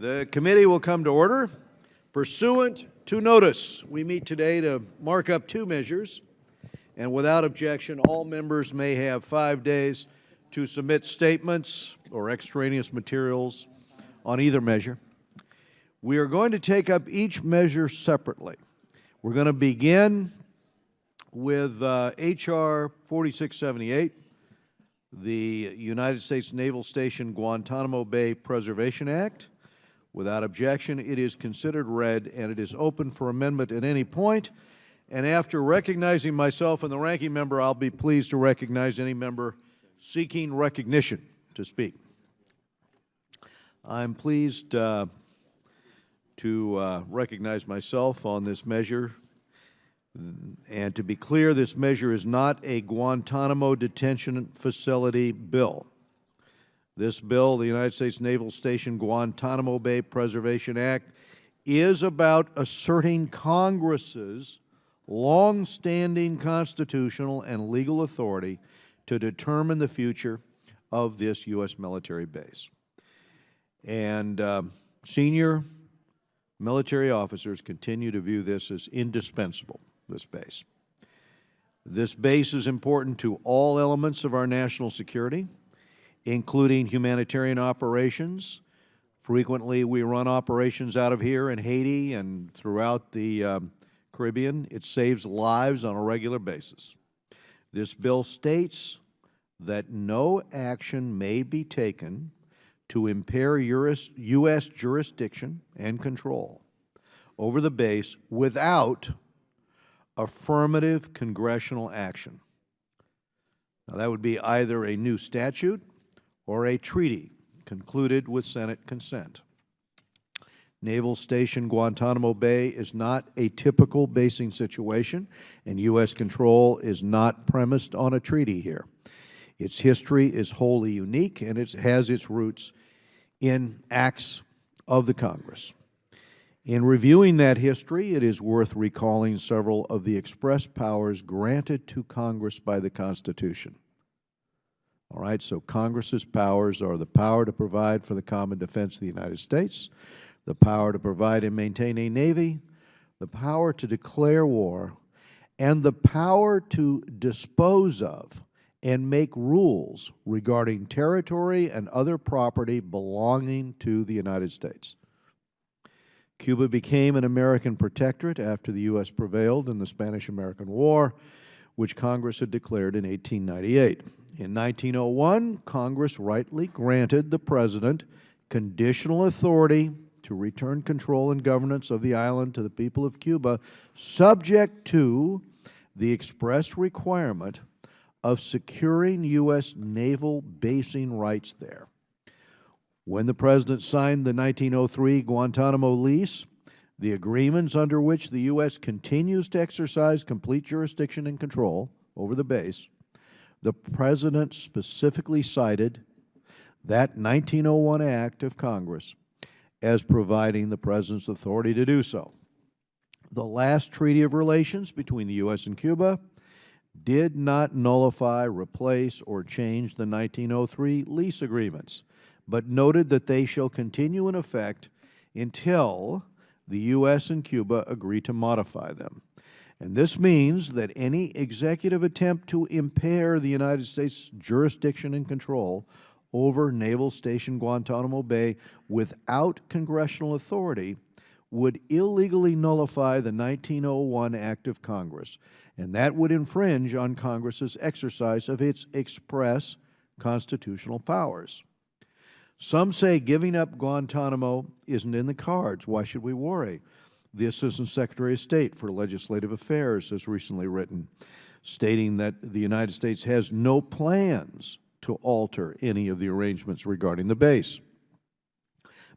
The committee will come to order. Pursuant to notice, we meet today to mark up two measures, and without objection, all members may have 5 days to submit statements or extraneous materials on either measure. We are going to take up each measure separately. We're going to begin with H.R. 4678, the United States Naval Station Guantanamo Bay Preservation Act. Without objection, it is considered read, and it is open for amendment at any point. And after recognizing myself and the ranking member, I'll be pleased to recognize any member seeking recognition to speak. I'm pleased to recognize myself on this measure. And to be clear, this measure is not a Guantanamo detention facility bill. This bill, the United States Naval Station Guantanamo Bay Preservation Act, is about asserting Congress's long-standing constitutional and legal authority to determine the future of this U.S. military base. And senior military officers continue to view this as indispensable, this base. This base is important to all elements of our national security, including humanitarian operations. Frequently, we run operations out of here in Haiti and throughout the Caribbean. It saves lives on a regular basis. This bill states that no action may be taken to impair U.S. jurisdiction and control over the base without affirmative congressional action. Now, that would be either a new statute or a treaty concluded with Senate consent. Naval Station Guantanamo Bay is not a typical basing situation, and U.S. control is not premised on a treaty here. Its history is wholly unique, and it has its roots in acts of the Congress. In reviewing that history, it is worth recalling several of the express powers granted to Congress by the Constitution. All right, so Congress's powers are the power to provide for the common defense of the United States, the power to provide and maintain a Navy, the power to declare war, and the power to dispose of and make rules regarding territory and other property belonging to the United States. Cuba became an American protectorate after the U.S. prevailed in the Spanish-American War, which Congress had declared in 1898. In 1901, Congress rightly granted the President conditional authority to return control and governance of the island to the people of Cuba, subject to the express requirement of securing U.S. naval basing rights there. When the President signed the 1903 Guantanamo Lease, the agreements under which the U.S. continues to exercise complete jurisdiction and control over the base, the President specifically cited that 1901 Act of Congress as providing the President's authority to do so. The last treaty of relations between the U.S. and Cuba did not nullify, replace, or change the 1903 lease agreements, but noted that they shall continue in effect until the U.S. and Cuba agree to modify them. And this means that any executive attempt to impair the United States' jurisdiction and control over Naval Station Guantanamo Bay without congressional authority would illegally nullify the 1901 Act of Congress, and that would infringe on Congress's exercise of its express constitutional powers. Some say giving up Guantanamo isn't in the cards. Why should we worry? The Assistant Secretary of State for Legislative Affairs has recently written, stating that the United States has no plans to alter any of the arrangements regarding the base.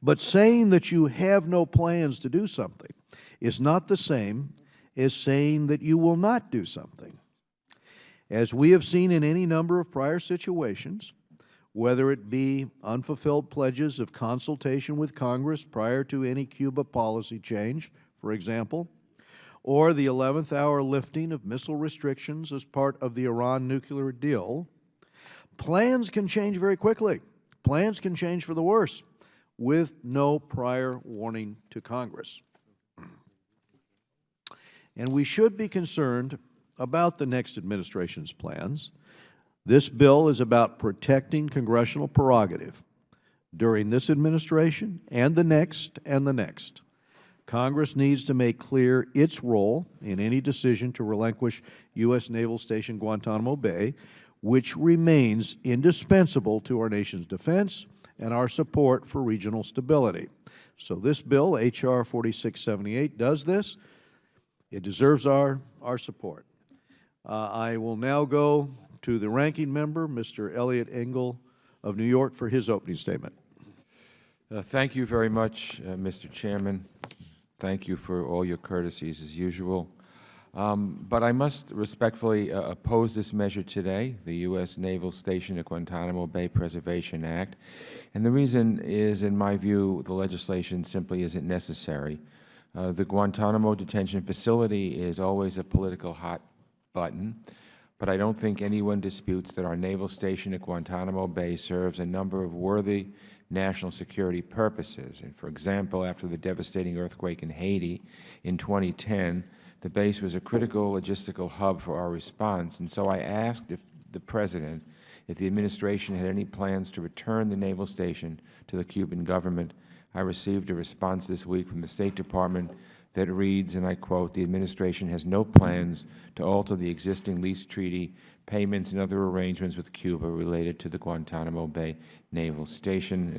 But saying that you have no plans to do something is not the same as saying that you will not do something. As we have seen in any number of prior situations, whether it be unfulfilled pledges of consultation with Congress prior to any Cuba policy change, for example, or the 11th hour lifting of missile restrictions as part of the Iran nuclear deal, plans can change very quickly. Plans can change for the worse. with no prior warning to Congress. And we should be concerned about the next administration's plans. This bill is about protecting congressional prerogative during this administration and the next and the next. Congress needs to make clear its role in any decision to relinquish U.S. Naval Station Guantanamo Bay, which remains indispensable to our nation's defense and our support for regional stability. So this bill, H.R. 4678, does this. It deserves our support. I will now go to the ranking member, Mr. Elliot Engel of New York, for his opening statement. Thank you very much, Mr. Chairman. Thank you for all your courtesies as usual. But I must respectfully oppose this measure today, the U.S. Naval Station at Guantanamo Bay Preservation Act. And the reason is, in my view, the legislation simply isn't necessary. The Guantanamo detention facility is always a political hot button, but I don't think anyone disputes that our naval station at Guantanamo Bay serves a number of worthy national security purposes. And for example, after the devastating earthquake in Haiti in 2010, the base was a critical logistical hub for our response. And so I asked the President if the administration had any plans to return the naval station to the Cuban government. I received a response this week from the State Department that reads, and I quote, "The administration has no plans to alter the existing lease treaty, payments, and other arrangements with Cuba related to the Guantanamo Bay Naval Station."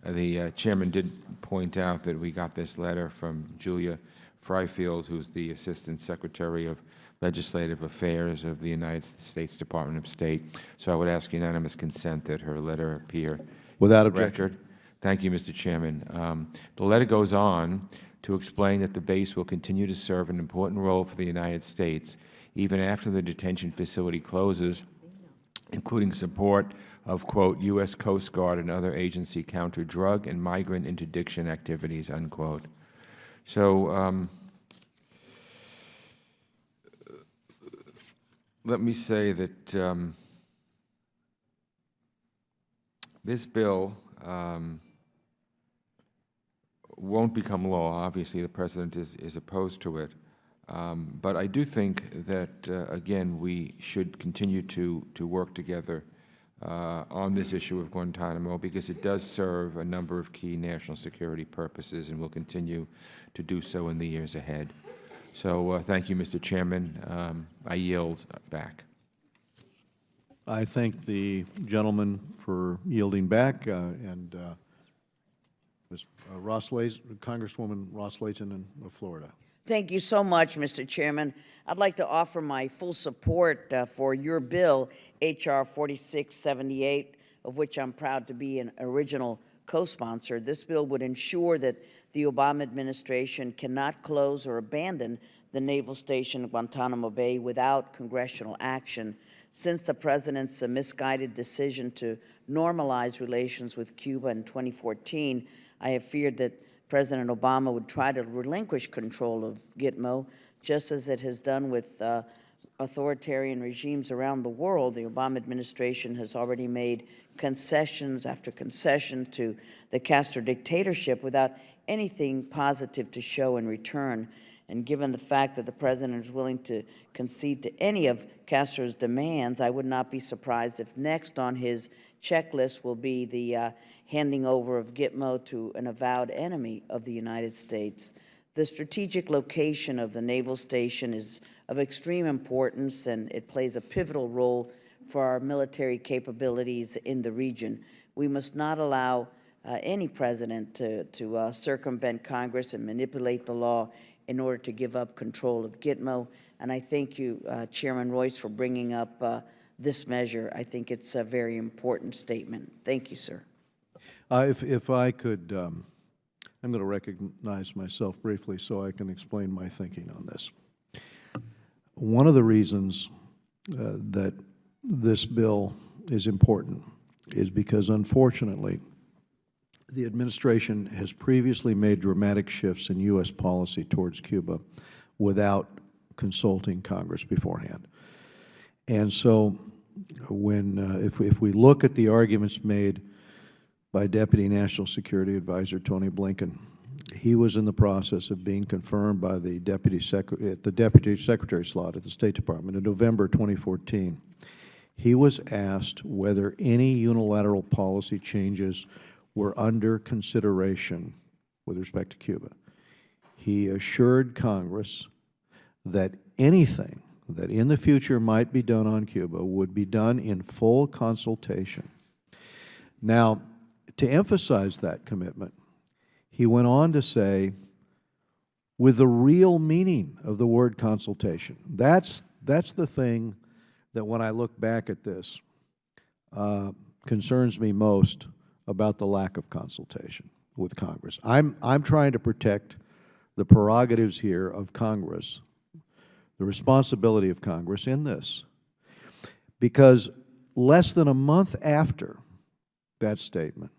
The Chairman did point out that we got this letter from Julia Fryfield, who's the Assistant Secretary of Legislative Affairs of the United States Department of State. So I would ask unanimous consent that her letter appear without objection. Record. Thank you, Mr. Chairman. The letter goes on to explain that the base will continue to serve an important role for the United States even after the detention facility closes, including support of, quote, U.S. Coast Guard and other agency counter-drug and migrant interdiction activities, unquote. So let me say that this bill won't become law. Obviously, the President is opposed to it. But I do think that, again, we should continue to work together on this issue of Guantanamo, because it does serve a number of key national security purposes and will continue to do so in the years ahead. So thank you, Mr. Chairman. I yield back. I thank the gentleman for yielding back, and Ms. Congresswoman Ross-Layton of Florida. Thank you so much, Mr. Chairman. I'd like to offer my full support for your bill, H.R. 4678, of which I'm proud to be an original co-sponsor. This bill would ensure that the Obama administration cannot close or abandon the naval station at Guantanamo Bay without congressional action. Since the President's misguided decision to normalize relations with Cuba in 2014, I have feared that President Obama would try to relinquish control of Gitmo, just as it has done with authoritarian regimes around the world. The Obama administration has already made concessions after concession to the Castro dictatorship without anything positive to show in return. And given the fact that the President is willing to concede to any of Castro's demands, I would not be surprised if next on his checklist will be the handing over of Gitmo to an avowed enemy of the United States. The strategic location of the naval station is of extreme importance, and it plays a pivotal role for our military capabilities in the region. We must not allow any president to circumvent Congress and manipulate the law in order to give up control of Gitmo. And I thank you, Chairman Royce, for bringing up this measure. I think it's a very important statement. Thank you, sir. If I could, I'm going to recognize myself briefly so I can explain my thinking on this. One of the reasons that this bill is important is because, unfortunately, the administration has previously made dramatic shifts in U.S. policy towards Cuba without consulting Congress beforehand. And so when, if we look at the arguments made by Deputy National Security Advisor Tony Blinken. He was in the process of being confirmed by the Deputy Secretary slot at the State Department in November 2014. He was asked whether any unilateral policy changes were under consideration with respect to Cuba. He assured Congress that anything that in the future might be done on Cuba would be done in full consultation. Now, to emphasize that commitment, he went on to say, with the real meaning of the word consultation. That's the thing that when I look back at this concerns me most about the lack of consultation with Congress. I'm trying to protect the prerogatives here of Congress, the responsibility of Congress in this, because less than a month after that statement,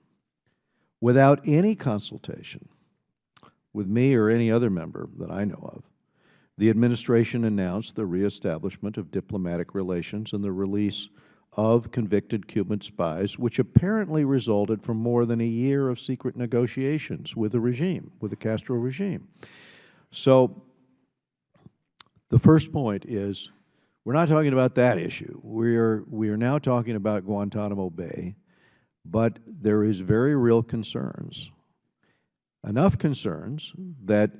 without any consultation with me or any other member that I know of, the administration announced the reestablishment of diplomatic relations and the release of convicted Cuban spies, which apparently resulted from more than a year of secret negotiations with the regime, with the Castro regime. So the first point is, we're not talking about that issue. We are now talking about Guantanamo Bay, but there is very real concerns, enough concerns that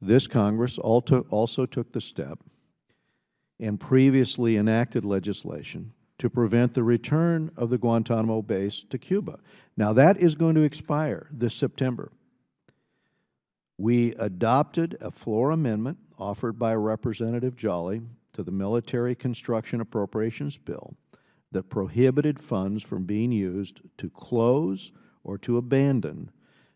this Congress also took the step and previously enacted legislation to prevent the return of the Guantanamo base to Cuba. Now, that is going to expire this September. We adopted a floor amendment offered by Representative Jolly to the Military Construction Appropriations Bill that prohibited funds from being used to close or to abandon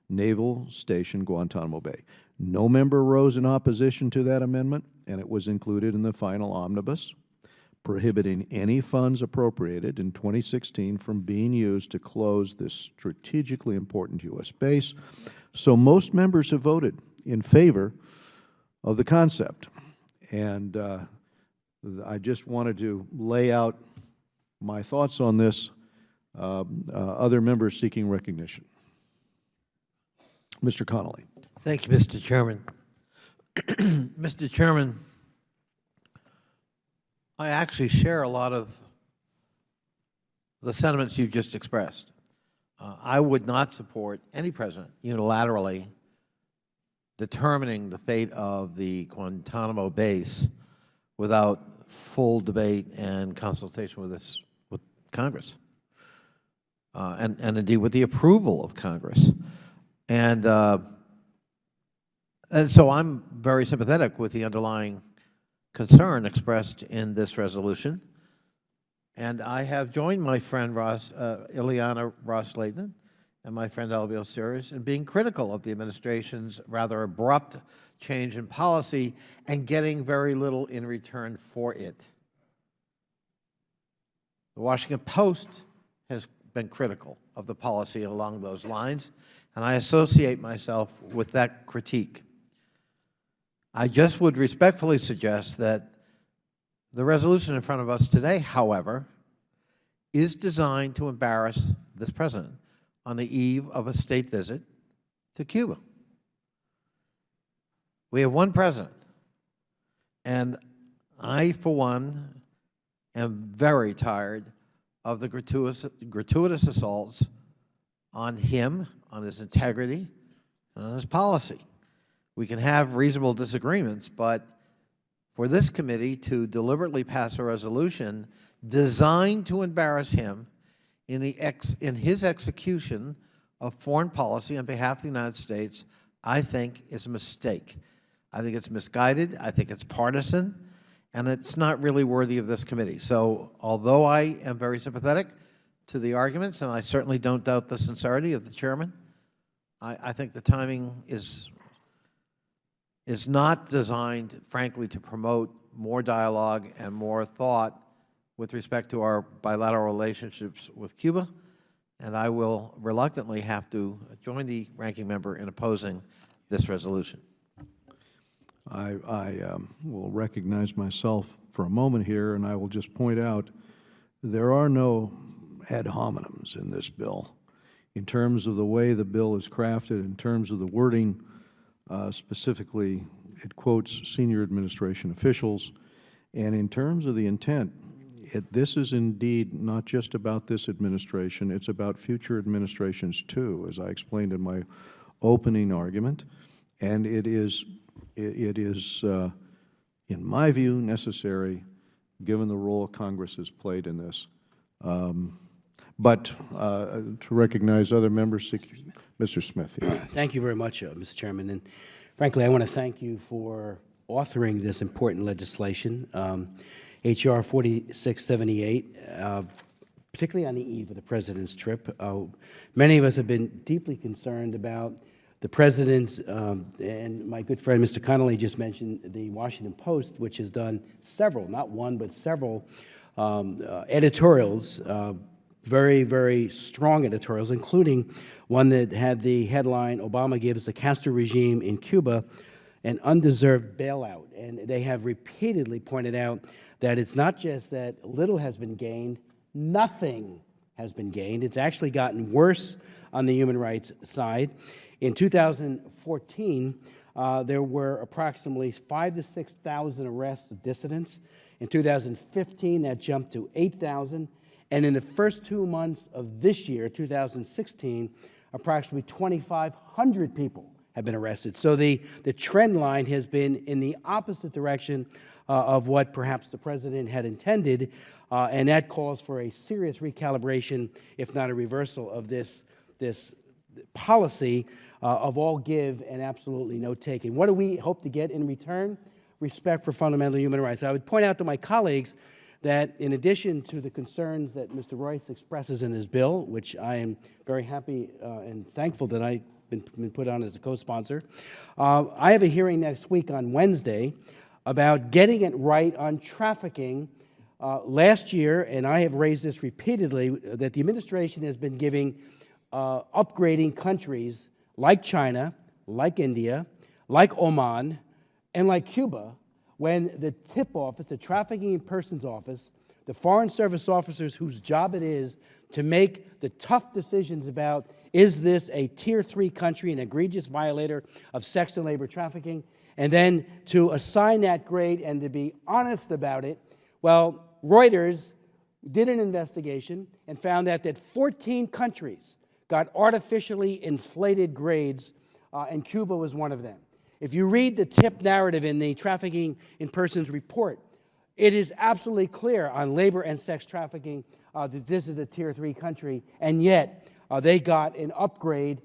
Naval Station Guantanamo Bay. No member rose in opposition to that amendment, and it was included in the final omnibus, prohibiting any funds appropriated in 2016 from being used to close this strategically important U.S. base. So most members have voted in favor of the concept. And I just wanted to lay out my thoughts on this. Other members seeking recognition. Mr. Connolly. Thank you, Mr. Chairman. Mr. Chairman, I actually share a lot of the sentiments you just expressed. I would not support any president unilaterally determining the fate of the Guantanamo base without full debate and consultation with Congress, and indeed with the approval of Congress. And so I'm very sympathetic with the underlying concern expressed in this resolution. And I have joined my friend Ileana Ros-Lehtinen and my friend Albio Sears in being critical of the administration's rather abrupt change in policy and getting very little in return for it. The Washington Post has been critical of the policy along those lines, and I associate myself with that critique. I just would respectfully suggest that the resolution in front of us today, however, is designed to embarrass this president on the eve of a state visit to Cuba. We have one president, and I, for one, am very tired of the gratuitous assaults on him, on his integrity, and on his policy. We can have reasonable disagreements, but for this committee to deliberately pass a resolution designed to embarrass him in his execution of foreign policy on behalf of the United States, I think is a mistake. I think it's misguided, I think it's partisan, and it's not really worthy of this committee. So although I am very sympathetic to the arguments, and I certainly don't doubt the sincerity of the chairman, I think the timing is not designed, frankly, to promote more dialogue and more thought with respect to our bilateral relationships with Cuba, and I will reluctantly have to join the ranking member in opposing this resolution. I will recognize myself for a moment here, and I will just point out there are no ad hominems in this bill in terms of the way the bill is crafted, in terms of the wording, specifically it quotes senior administration officials, and in terms of the intent, this is indeed not just about this administration, it's about future administrations too, as I explained in my opening argument, and it is, in my view, necessary given the role Congress has played in this. But to recognize other members, Mr. Smith. Yeah. Thank you very much, Mr. Chairman. And frankly, I want to thank you for authoring this important legislation, H.R. 4678, particularly on the eve of the President's trip. Many of us have been deeply concerned about the President, and my good friend Mr. Connolly just mentioned the Washington Post, which has done several, not one, but several editorials, very, very strong editorials, including one that had the headline, Obama gives the Castro regime in Cuba an undeserved bailout. And they have repeatedly pointed out that it's not just that little has been gained, nothing has been gained. It's actually gotten worse on the human rights side. In 2014, there were approximately 5,000 to 6,000 arrests of dissidents. In 2015, that jumped to 8,000. And in the first 2 months of this year, 2016, approximately 2,500 people have been arrested. So the trend line has been in the opposite direction of what perhaps the President had intended, and that calls for a serious recalibration, if not a reversal, of this policy of all give and absolutely no taking. What do we hope to get in return? Respect for fundamental human rights. I would point out to my colleagues that in addition to the concerns that Mr. Royce expresses in his bill, which I am very happy and thankful that I've been put on as a co-sponsor, I have a hearing next week on Wednesday about getting it right on trafficking. Last year, and I have raised this repeatedly, that the administration has been giving upgrading countries like China, like India, like Oman, and like Cuba, when the TIP office, the Trafficking in Persons Office, the Foreign Service officers whose job it is to make the tough decisions about, is this a Tier 3 country, an egregious violator of sex and labor trafficking, and then to assign that grade and to be honest about it. Well, Reuters did an investigation and found that 14 countries got artificially inflated grades, and Cuba was one of them. If you read the TIP narrative in the Trafficking in Persons report, it is absolutely clear on labor and sex trafficking that this is a Tier 3 country, and yet they got an upgrade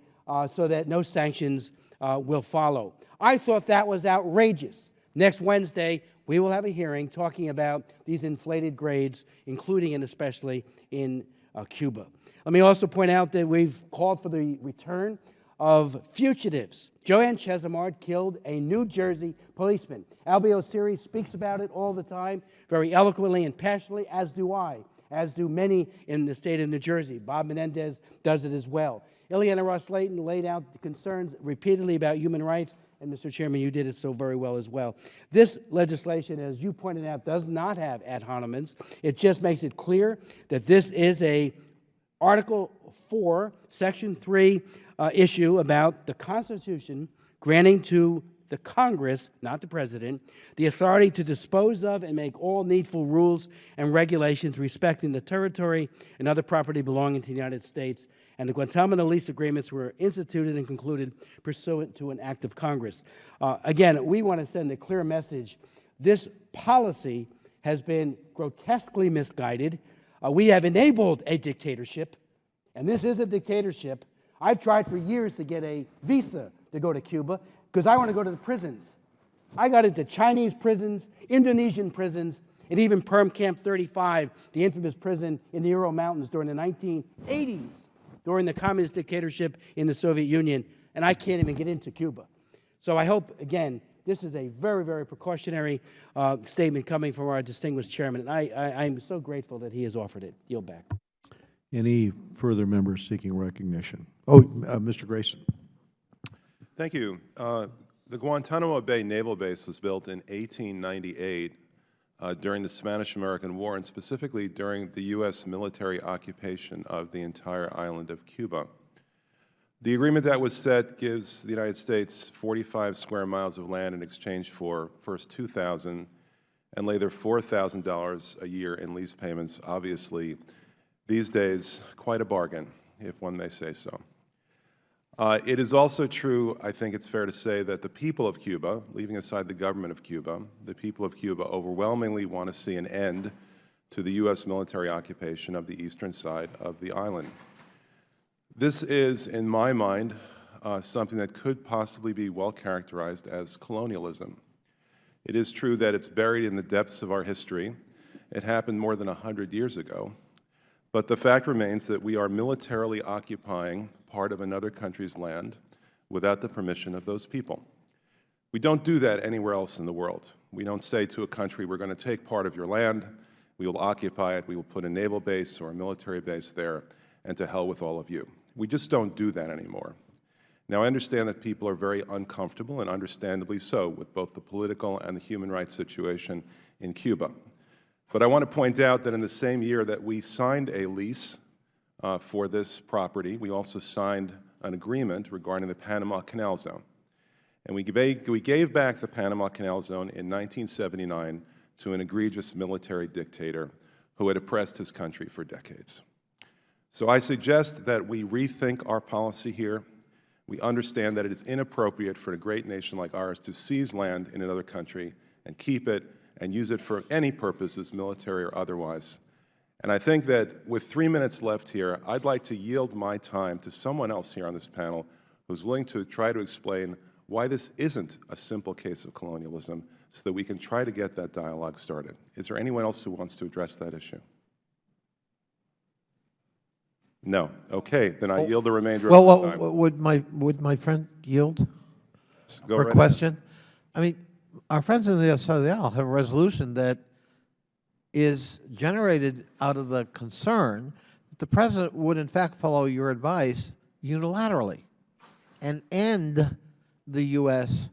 so that no sanctions will follow. I thought that was outrageous. Next Wednesday, we will have a hearing talking about these inflated grades, including and especially in Cuba. Let me also point out that we've called for the return of fugitives. Joanne Chesimard killed a New Jersey policeman. Albie Osiri speaks about it all the time, very eloquently and passionately, as do I, as do many in the state of New Jersey. Bob Menendez does it as well. Ileana Ross-Layton laid out the concerns repeatedly about human rights, and Mr. Chairman, you did it so very well as well. This legislation, as you pointed out, does not have ad hominems. It just makes it clear that this is a Article 4, Section 3 issue about the Constitution granting to the Congress, not the President, the authority to dispose of and make all needful rules and regulations respecting the territory and other property belonging to the United States. And the Guantanamo Lease agreements were instituted and concluded pursuant to an act of Congress. Again, we want to send a clear message. This policy has been grotesquely misguided. We have enabled a dictatorship, and this is a dictatorship. I've tried for years to get a visa to go to Cuba because I want to go to the prisons. I got into Chinese prisons, Indonesian prisons, and even Perm Camp 35, the infamous prison in the Ural Mountains during the 1980s, during the communist dictatorship in the Soviet Union, and I can't even get into Cuba. So I hope, again, this is a very, very precautionary statement coming from our distinguished chairman, and I'm so grateful that he has offered it. Yield back. Any further members seeking recognition? Oh, Mr. Grayson. Thank you. The Guantanamo Bay Naval Base was built in 1898 during the Spanish-American War, and specifically during the U.S. military occupation of the entire island of Cuba. The agreement that was set gives the United States 45 square miles of land in exchange for first $2,000 and later $4,000 a year in lease payments. Obviously, these days, quite a bargain, if one may say so. It is also true, I think it's fair to say, that the people of Cuba, leaving aside the government of Cuba, the people of Cuba overwhelmingly want to see an end to the U.S. military occupation of the eastern side of the island. This is, in my mind, something that could possibly be well characterized as colonialism. It is true that it's buried in the depths of our history. It happened more than 100 years ago. But the fact remains that we are militarily occupying part of another country's land without the permission of those people. We don't do that anywhere else in the world. We don't say to a country, we're going to take part of your land, we will occupy it, we will put a naval base or a military base there, and to hell with all of you. We just don't do that anymore. Now, I understand that people are very uncomfortable, and understandably so, with both the political and the human rights situation in Cuba. But I want to point out that in the same year that we signed a lease for this property, we also signed an agreement regarding the Panama Canal Zone. And we gave back the Panama Canal Zone in 1979 to an egregious military dictator who had oppressed his country for decades. So I suggest that we rethink our policy here. We understand that it is inappropriate for a great nation like ours to seize land in another country and keep it and use it for any purposes, military or otherwise. And I think that with 3 minutes left here, I'd like to yield my time to someone else here on this panel who's willing to try to explain why this isn't a simple case of colonialism so that we can try to get that dialogue started. Is there anyone else who wants to address that issue? No. Okay, then I yield the remainder of the time. Would my friend yield Go for a right question? I mean, our friends on the other side of the aisle have a resolution that is generated out of the concern that the President would, in fact, follow your advice unilaterally and end the U.S.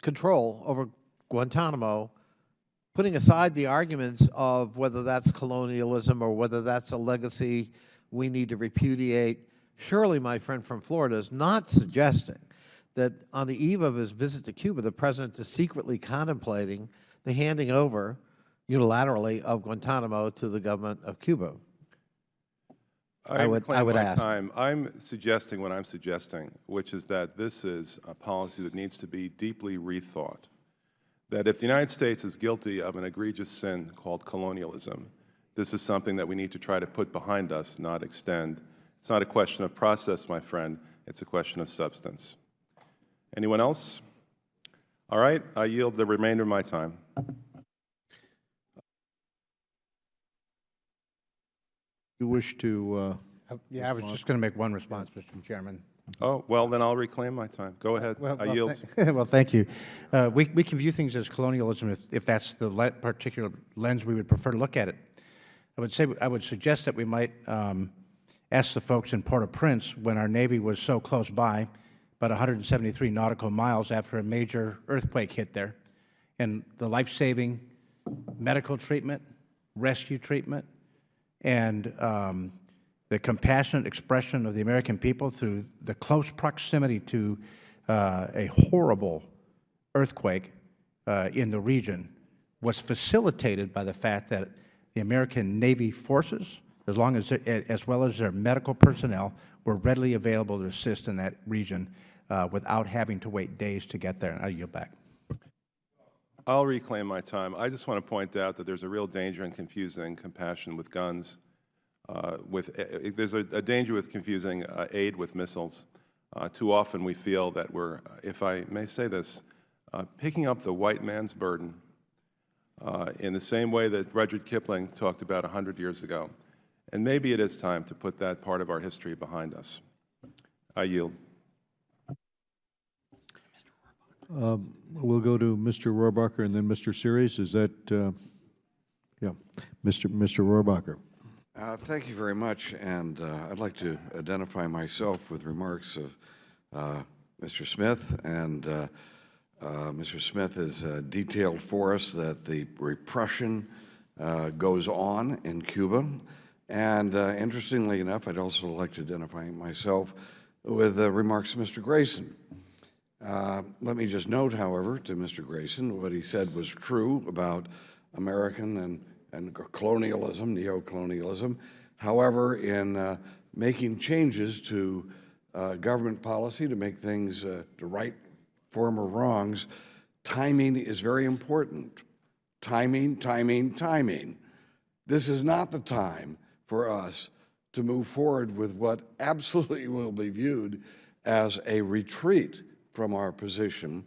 Control over Guantanamo, putting aside the arguments of whether that's colonialism or whether that's a legacy we need to repudiate. Surely my friend from Florida is not suggesting that on the eve of his visit to Cuba, the President is secretly contemplating the handing over unilaterally of Guantanamo to the government of Cuba. I would ask. I'm suggesting what I'm suggesting, which is that this is a policy that needs to be deeply rethought. That if the United States is guilty of an egregious sin called colonialism, this is something that we need to try to put behind us, not extend. It's not a question of process, my friend. It's a question of substance. Anyone else? All right, I yield the remainder of my time. You wish to Yeah, I was just going to make one response, Mr. Chairman. Oh, well, then I'll reclaim my time. Go ahead. I yield. Well, thank you. We can view things as colonialism if that's the particular lens we would prefer to look at it. I would suggest that we might ask the folks in Port-au-Prince, when our Navy was so close by, about 173 nautical miles after a major earthquake hit there, and the life-saving medical treatment, rescue treatment, and the compassionate expression of the American people through the close proximity to a horrible earthquake in the region was facilitated by the fact that the American Navy forces, as well as their medical personnel, were readily available to assist in that region without having to wait days to get there. And I yield back. I'll reclaim my time. I just want to point out that there's a real danger in confusing compassion with guns. There's a danger with confusing aid with missiles. Too often we feel that we're, if I may say this, picking up the white man's burden in the same way that Rudyard Kipling talked about 100 years ago. And maybe it is time to put that part of our history behind us. I yield. we'll go to Mr. Rohrabacher and then Mr. Series. Is that, yeah, Mr. Rohrabacher. Thank you very much, and I'd like to identify myself with remarks of Mr. Smith, and Mr. Smith has detailed for us that the repression goes on in Cuba, And interestingly enough, I'd also like to identify myself with the remarks of Mr. Grayson. Let me just note, however, to Mr. Grayson, what he said was true about American and colonialism, neocolonialism. However, in making changes to government policy to make things to right former wrongs, timing is very important. Timing, timing, timing. This is not the time for us to move forward with what absolutely will be viewed as a retreat from our position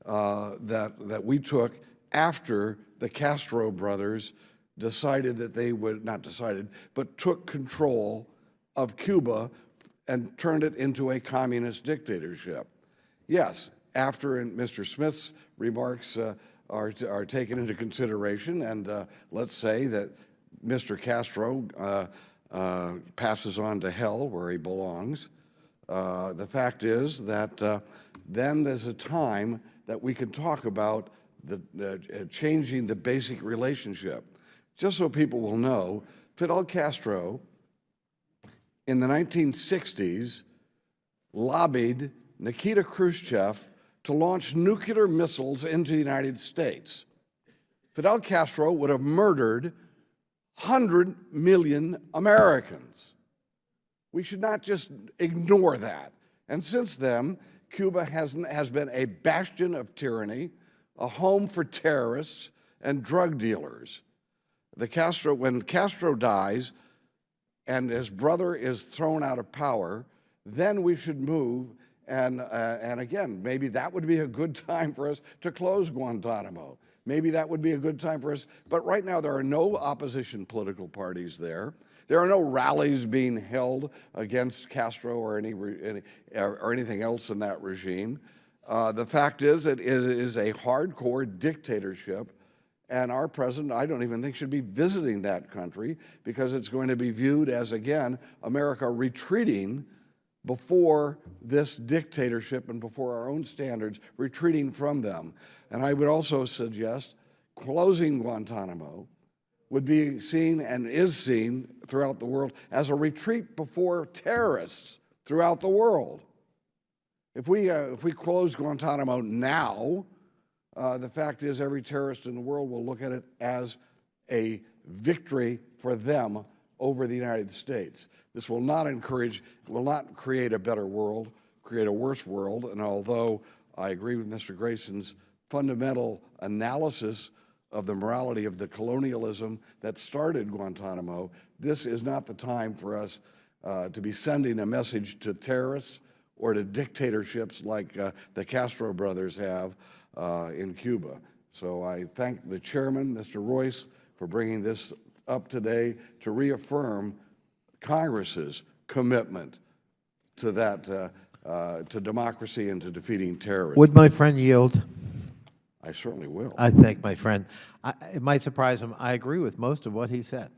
that we took after the Castro brothers decided that they would, not decided, but took control of Cuba and turned it into a communist dictatorship. Yes, after Mr. Smith's remarks are taken into consideration, and let's say that Mr. Castro passes on to hell where he belongs, the fact is that then there's a time that we can talk about changing the basic relationship. Just so people will know, Fidel Castro in the 1960s lobbied Nikita Khrushchev to launch nuclear missiles into the United States. Fidel Castro would have murdered 100 million Americans. We should not just ignore that. And since then, Cuba has been a bastion of tyranny, a home for terrorists and drug dealers. When Castro dies and his brother is thrown out of power, then we should move, and again, maybe that would be a good time for us to close Guantanamo. Maybe that would be a good time for us, but right now there are no opposition political parties there. There are no rallies being held against Castro or anything else in that regime. The fact is that it is a hardcore dictatorship, and our president, I don't even think, should be visiting that country because it's going to be viewed as, again, America retreating before this dictatorship and before our own standards, retreating from them. And I would also suggest closing Guantanamo would be seen and is seen throughout the world as a retreat before terrorists throughout the world. If we close Guantanamo now, the fact is every terrorist in the world will look at it as a victory for them over the United States. This will not create a better world, create a worse world, and although I agree with Mr. Grayson's fundamental analysis of the morality of the colonialism that started Guantanamo, this is not the time for us to be sending a message to terrorists or to dictatorships like the Castro brothers have in Cuba. So I thank the chairman, Mr. Royce, for bringing this up today to reaffirm Congress's commitment to that, to democracy and to defeating terrorism. Would my friend yield? I certainly will. I thank my friend. It might surprise him. I agree with most of what he said.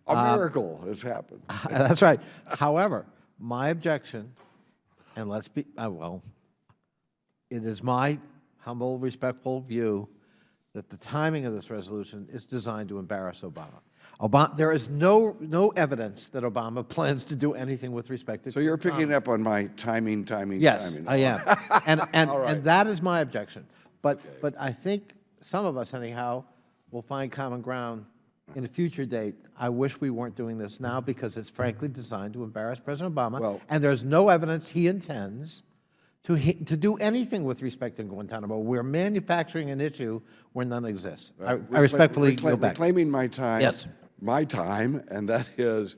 A miracle has happened. That's right. However, my objection, and let's be, well, it is my humble, respectful view that the timing of this resolution is designed to embarrass Obama. There is no evidence that Obama plans to do anything with respect to So you're picking up on my timing. Yes, I am. All right. And that is my objection. But I think some of us, anyhow, will find common ground in a future date. I wish we weren't doing this now because it's frankly designed to embarrass President Obama. Well, and there's no evidence he intends to do anything with respect to Guantanamo. We're manufacturing an issue where none exists. I respectfully go back. Reclaiming my time. Yes. My time, and that is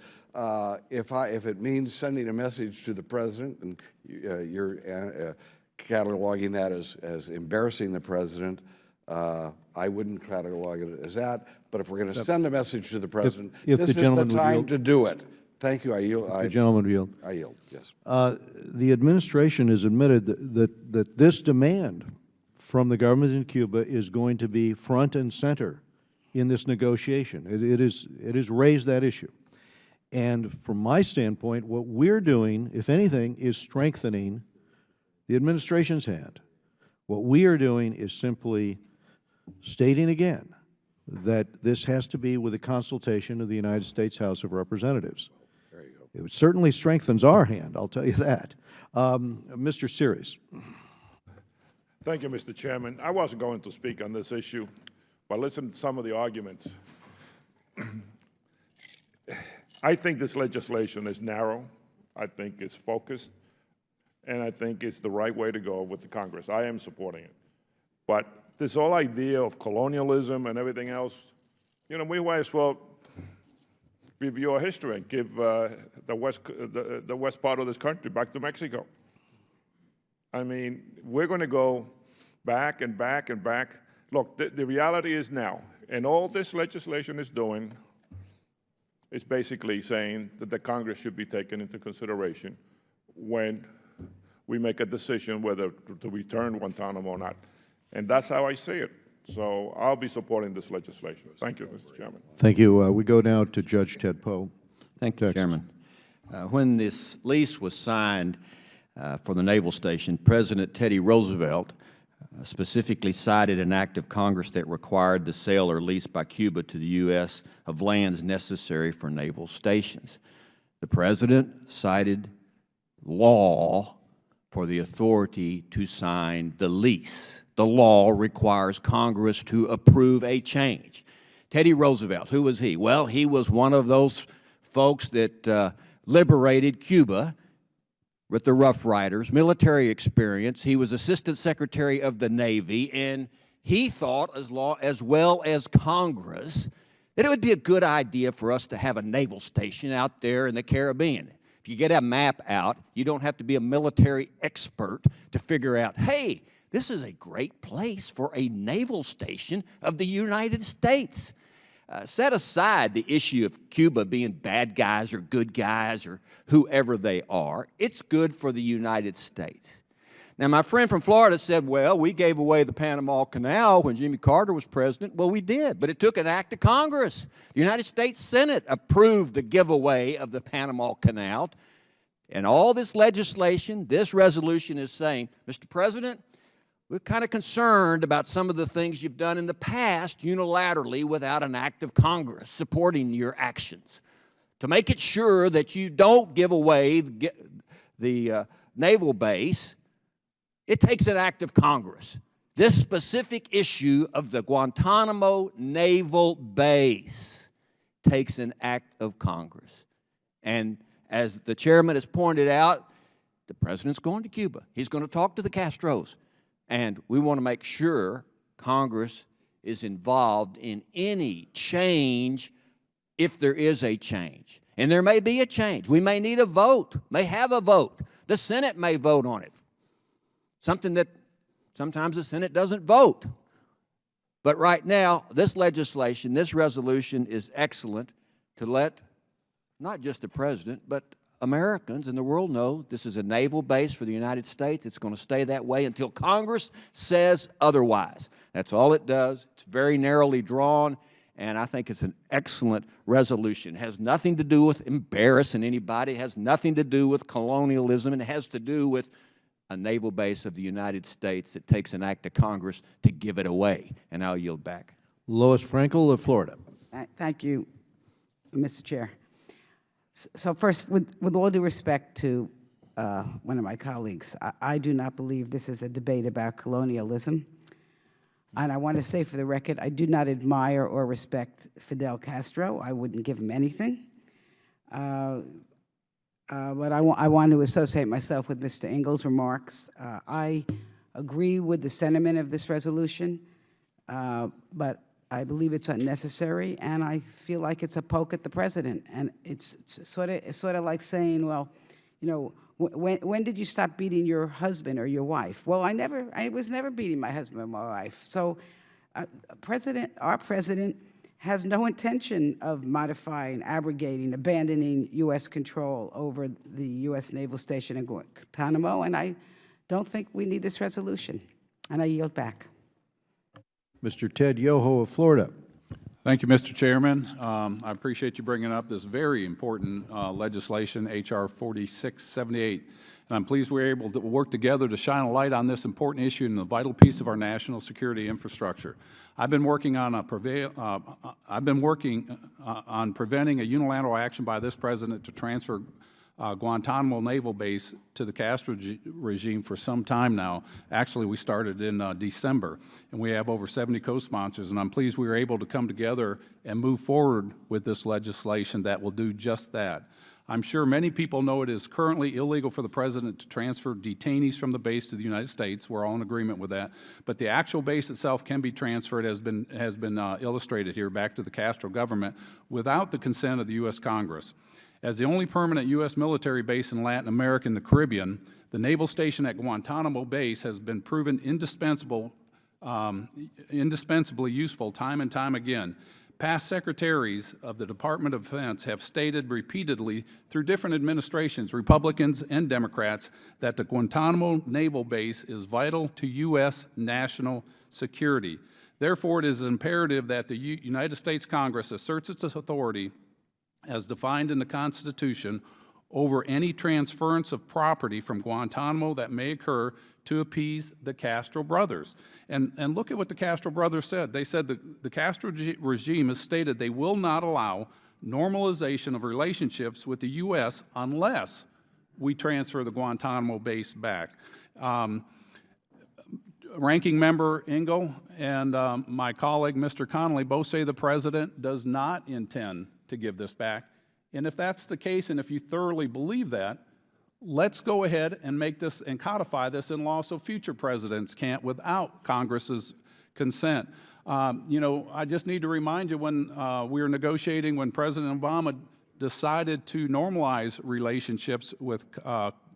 if it means sending a message to the president, and you're cataloging that as embarrassing the president, I wouldn't catalog it as that. But if we're going to send a message to the president, if this the is the gentleman would time yield. to do it. Thank you. I yield. The gentleman will yield. I yield. Yes. The administration has admitted that this demand from the government in Cuba is going to be front and center in this negotiation. It is raised that issue. And from my standpoint, what we're doing, if anything, is strengthening the administration's hand. What we are doing is simply stating again that this has to be with the consultation of the United States House of Representatives. It certainly strengthens our hand, I'll tell you that. Mr. Series. Thank you, Mr. Chairman. I wasn't going to speak on this issue, but listen to some of the arguments. I think this legislation is narrow. I think it's focused, and I think it's the right way to go with the Congress. I am supporting it. But this whole idea of colonialism and everything else, you know, we might as well review our history and give the west part of this country back to Mexico. I mean, we're going to go back and back and back. Look, the reality is now, and all this legislation is doing is basically saying that the Congress should be taken into consideration when we make a decision whether to return Guantanamo or not. And that's how I see it. So I'll be supporting this legislation. Thank you, Mr. Chairman. Thank you. We go now to Judge Ted Poe. Thank you, Chairman. When this lease was signed for the naval station, President Teddy Roosevelt specifically cited an act of Congress that required the sale or lease by Cuba to the U.S. of lands necessary for naval stations. The President cited law for the authority to sign the lease. The law requires Congress to approve a change. Teddy Roosevelt, who was he? Well, he was one of those folks that liberated Cuba with the Rough Riders, military experience. He was Assistant Secretary of the Navy, and he thought, as well as Congress, that it would be a good idea for us to have a naval station out there in the Caribbean. If you get a map out, you don't have to be a military expert to figure out, hey, this is a great place for a naval station of the United States. Set aside the issue of Cuba being bad guys or good guys or whoever they are. It's good for the United States. Now, my friend from Florida said, well, we gave away the Panama Canal when Jimmy Carter was president. Well, we did, but it took an act of Congress. The United States Senate approved the giveaway of the Panama Canal. And all this legislation, this resolution is saying, Mr. President, we're kind of concerned about some of the things you've done in the past unilaterally without an act of Congress supporting your actions. To make it sure that you don't give away the naval base, it takes an act of Congress. This specific issue of the Guantanamo Naval Base takes an act of Congress. And as the chairman has pointed out, the president's going to Cuba. He's going to talk to the Castros. And we want to make sure Congress is involved in any change if there is a change. And there may be a change. We may need a vote, may have a vote. The Senate may vote on it. Something that sometimes the Senate doesn't vote. But right now, this legislation, this resolution is excellent to let not just the president, but Americans and the world know this is a naval base for the United States. It's going to stay that way until Congress says otherwise. That's all it does. It's very narrowly drawn, and I think it's an excellent resolution. It has nothing to do with embarrassing anybody. It has nothing to do with colonialism. It has to do with a naval base of the United States that takes an act of Congress to give it away. And I'll yield back. Lois Frankel of Florida. Thank you, Mr. Chair. So first, with all due respect to one of my colleagues, I do not believe this is a debate about colonialism. And I want to say for the record, I do not admire or respect Fidel Castro. I wouldn't give him anything. But I want to associate myself with Mr. Engel's remarks. I agree with the sentiment of this resolution, but I believe it's unnecessary, and I feel like it's a poke at the president. And it's sort of like saying, well, you know, when did you stop beating your husband or your wife? Well, I was never beating my husband or my wife. So, our president has no intention of modifying, abrogating, abandoning U.S. control over the U.S. naval station in Guantanamo, and I don't think we need this resolution. And I yield back. Mr. Ted Yoho of Florida. Thank you, Mr. Chairman. I appreciate you bringing up this very important legislation, H.R. 4678. And I'm pleased we're able to work together to shine a light on this important issue and a vital piece of our national security infrastructure. I've been working on preventing a unilateral action by this president to transfer Guantanamo Naval Base to the Castro regime for some time now. Actually, we started in December, and we have over 70 co-sponsors, and I'm pleased we were able to come together and move forward with this legislation that will do just that. I'm sure many people know it is currently illegal for the president to transfer detainees from the base to the United States. We're all in agreement with that. But the actual base itself can be transferred, has been illustrated here, back to the Castro government without the consent of the U.S. Congress. As the only permanent U.S. military base in Latin America and the Caribbean, the naval station at Guantanamo Base has been proven indispensably useful time and time again. Past secretaries of the Department of Defense have stated repeatedly through different administrations, Republicans and Democrats, that the Guantanamo Naval Base is vital to U.S. national security. Therefore, it is imperative that the United States Congress asserts its authority as defined in the Constitution over any transference of property from Guantanamo that may occur to appease the Castro brothers. And look at what the Castro brothers said. They said the Castro regime has stated they will not allow normalization of relationships with the U.S. unless we transfer the Guantanamo base back. Ranking Member Engel and my colleague, Mr. Connolly, both say the President does not intend to give this back. And if that's the case, and if you thoroughly believe that, let's go ahead and make this and codify this in law so future presidents can't without Congress's consent. You know, I just need to remind you when we were negotiating, when President Obama decided to normalize relationships with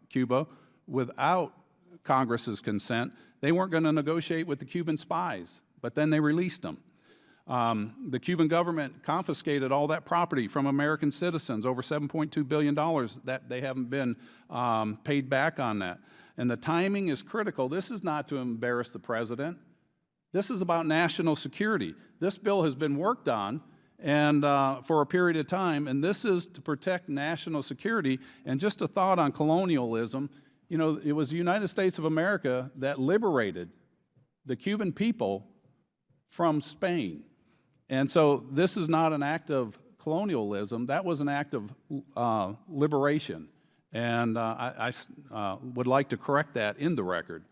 Cuba without Congress's consent, they weren't going to negotiate with the Cuban spies, but then they released them. The Cuban government confiscated all that property from American citizens, over $7.2 billion that they haven't been paid back on that. And the timing is critical. This is not to embarrass the president. This is about national security. This bill has been worked on and for a period of time, and this is to protect national security. And just a thought on colonialism, you know, it was the United States of America that liberated the Cuban people from Spain. And so this is not an act of colonialism. That was an act of liberation. And I would like to correct that in the record.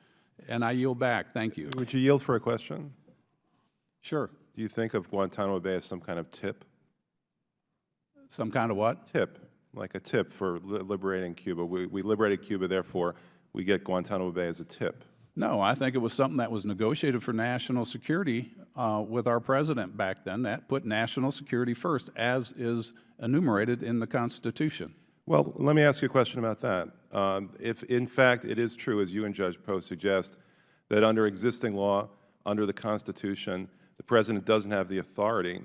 And I yield back. Thank you. Would you yield for a question? Sure. Do you think of Guantanamo Bay as some kind of tip? Some kind of what? Tip, like a tip for liberating Cuba. We liberated Cuba, therefore we get Guantanamo Bay as a tip. No, I think it was something that was negotiated for national security with our president back then. That put national security first, as is enumerated in the Constitution. Well, let me ask you a question about that. If, in fact, it is true, as you and Judge Poe suggest, that under existing law, under the Constitution, the president doesn't have the authority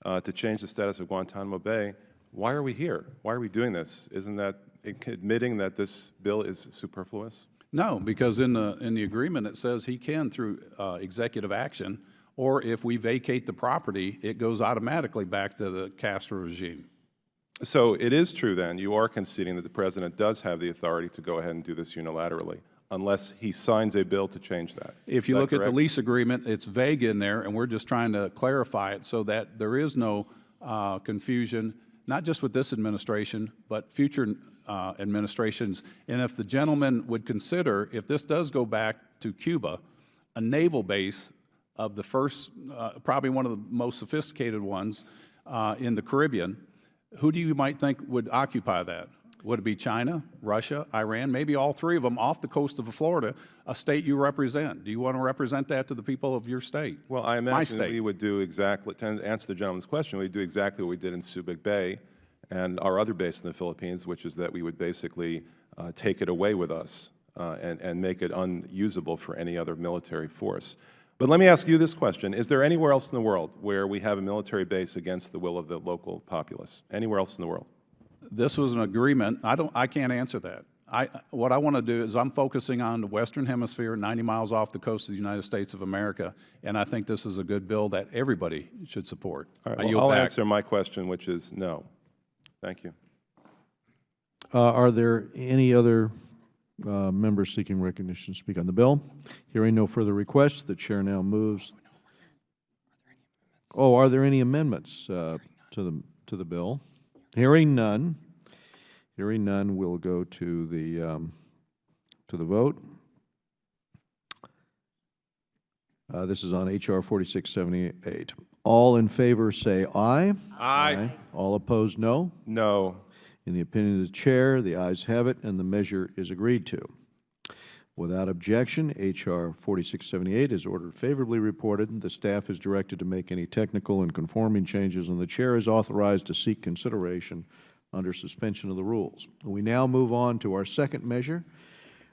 to change the status of Guantanamo Bay, why are we here? Why are we doing this? Isn't that admitting that this bill is superfluous? No, because in the agreement it says he can through executive action, or if we vacate the property, it goes automatically back to the Castro regime. So it is true then, you are conceding that the president does have the authority to go ahead and do this unilaterally, unless he signs a bill to change that. If you look at the lease agreement, it's vague in there, and we're just trying to clarify it so that there is no confusion, not just with this administration, but future administrations. And if the gentleman would consider, if this does go back to Cuba, a naval base of the first, probably one of the most sophisticated ones in the Caribbean, who do you might think would occupy that? Would it be China, Russia, Iran, maybe all three of them off the coast of Florida, a state you represent? Do you want to represent that to the people of your state? Well, I imagine we would do exactly, to answer the gentleman's question, we'd do exactly what we did in Subic Bay and our other base in the Philippines, which is that we would basically take it away with us and make it unusable for any other military force. But let me ask you this question. Is there anywhere else in the world where we have a military base against the will of the local populace? Anywhere else in the world? This was an agreement. I can't answer that. what I want to do is I'm focusing on the Western Hemisphere, 90 miles off the coast of the United States of America, and I think this is a good bill that everybody should support. All I right, yield well, I'll back. answer my question, which is no. Thank you. Are there any other members seeking recognition to speak on the bill? Hearing no further requests, the chair now moves. Oh, are there any amendments to the bill? Hearing none. Hearing none, we'll go to the vote. This is on H.R. 4678. All in favor say aye. Aye. All opposed, no. No. In the opinion of the chair, the ayes have it, and the measure is agreed to. Without objection, H.R. 4678 is ordered favorably reported. The staff is directed to make any technical and conforming changes, and the chair is authorized to seek consideration under suspension of the rules. We now move on to our second measure.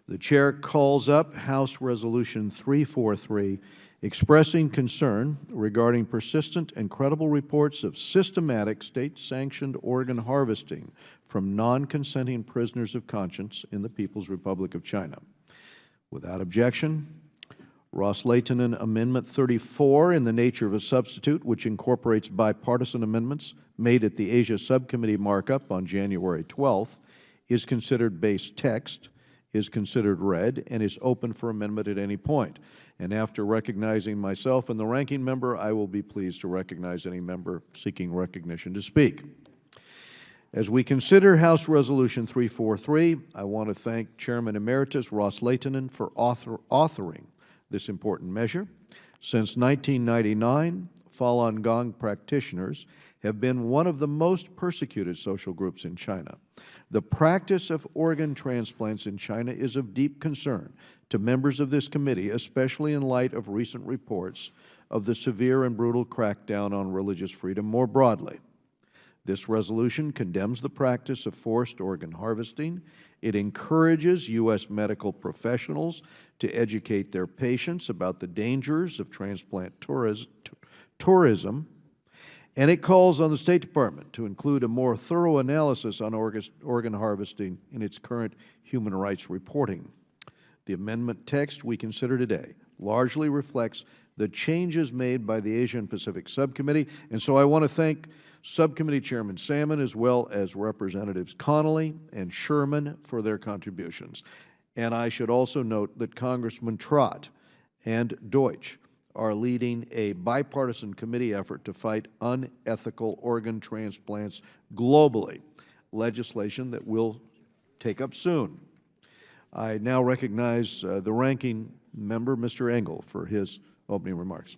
The chair calls up House Resolution 343, expressing concern regarding persistent and credible reports of systematic state-sanctioned organ harvesting from non-consenting prisoners of conscience in the People's Republic of China. Without objection, Ross-Lehtinen Amendment 34, in the nature of a substitute, which incorporates bipartisan amendments made at the Asia Subcommittee markup on January 12th, is considered base text, is considered read, and is open for amendment at any point. And after recognizing myself and the ranking member, I will be pleased to recognize any member seeking recognition to speak. As we consider House Resolution 343, I want to thank Chairman Emeritus Ross-Lehtinen for authoring this important measure. Since 1999, Falun Gong practitioners have been one of the most persecuted social groups in China. The practice of organ transplants in China is of deep concern to members of this committee, especially in light of recent reports of the severe and brutal crackdown on religious freedom more broadly. This resolution condemns the practice of forced organ harvesting. It encourages U.S. medical professionals to educate their patients about the dangers of transplant tourism, and it calls on the State Department to include a more thorough analysis on organ harvesting in its current human rights reporting. The amendment text we consider today largely reflects the changes made by the Asia and Pacific Subcommittee, and so I want to thank Subcommittee Chairman Salmon as well as Representatives Connolly and Sherman for their contributions. And I should also note that Congressman Trott and Deutsch are leading a bipartisan committee effort to fight unethical organ transplants globally, legislation that we'll take up soon. I now recognize the ranking member, Mr. Engel, for his opening remarks.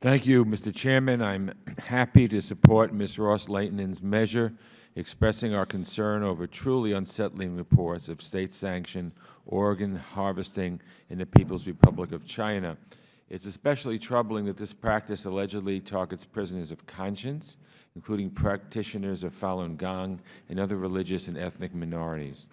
Thank you, Mr. Chairman. I'm happy to support Ms. Ross-Lehtinen's measure, expressing our concern over truly unsettling reports of state-sanctioned organ harvesting in the People's Republic of China. It's especially troubling that this practice allegedly targets prisoners of conscience, including practitioners of Falun Gong and other religious and ethnic minorities.